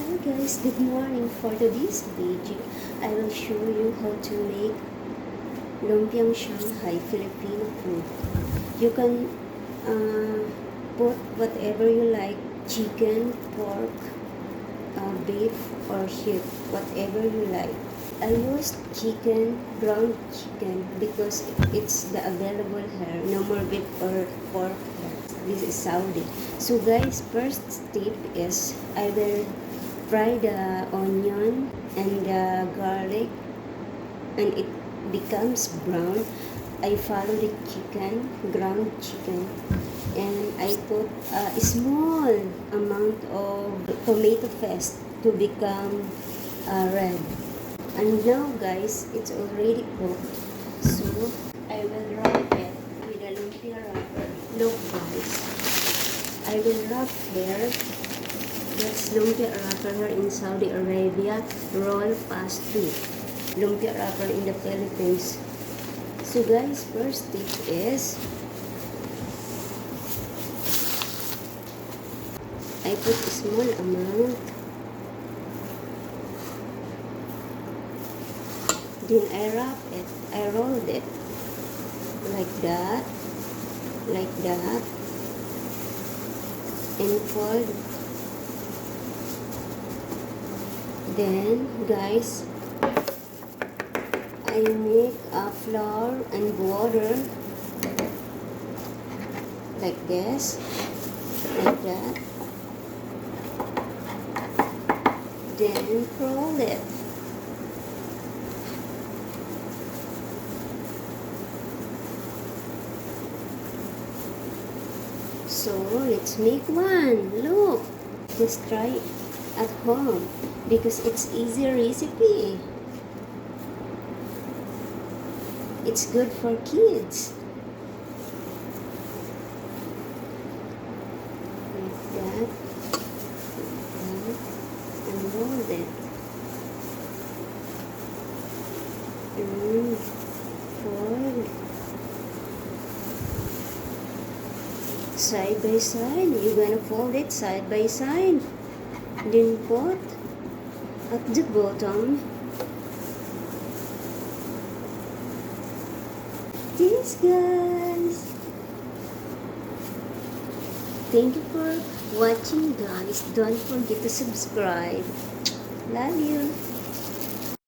Hi guys, good morning. For today's video, I will show you how to make Lumpiang Shanghai Filipino food. You can put whatever you like, chicken, pork, beef or sheep, whatever you like. I used chicken, ground chicken, because it's the available here. No more beef or pork here. This is Saudi. So guys, first step is I will fry the onion and the garlic and it becomes brown. I follow the chicken, ground chicken, and I put a small amount of tomato paste to become red. And now guys, it's already cooked. So I will wrap it with a lumpia wrapper. Look guys, I will wrap here. That's lumpia wrapper here in Saudi Arabia. Roll pastry. Lumpia wrapper in the Philippines. So guys, first tip is I put a small amount. Then I wrap it. I rolled it like that, and fold. Then guys, I make a flour and water like this, like that. Then roll it. So let's make one. Look, just try it at home because it's easy recipe. It's good for kids. Like that. And roll it. And fold. Side by side. You're gonna fold it side by side. Then put at the bottom. This guys. Thank you for watching guys. Don't forget to subscribe. Love you.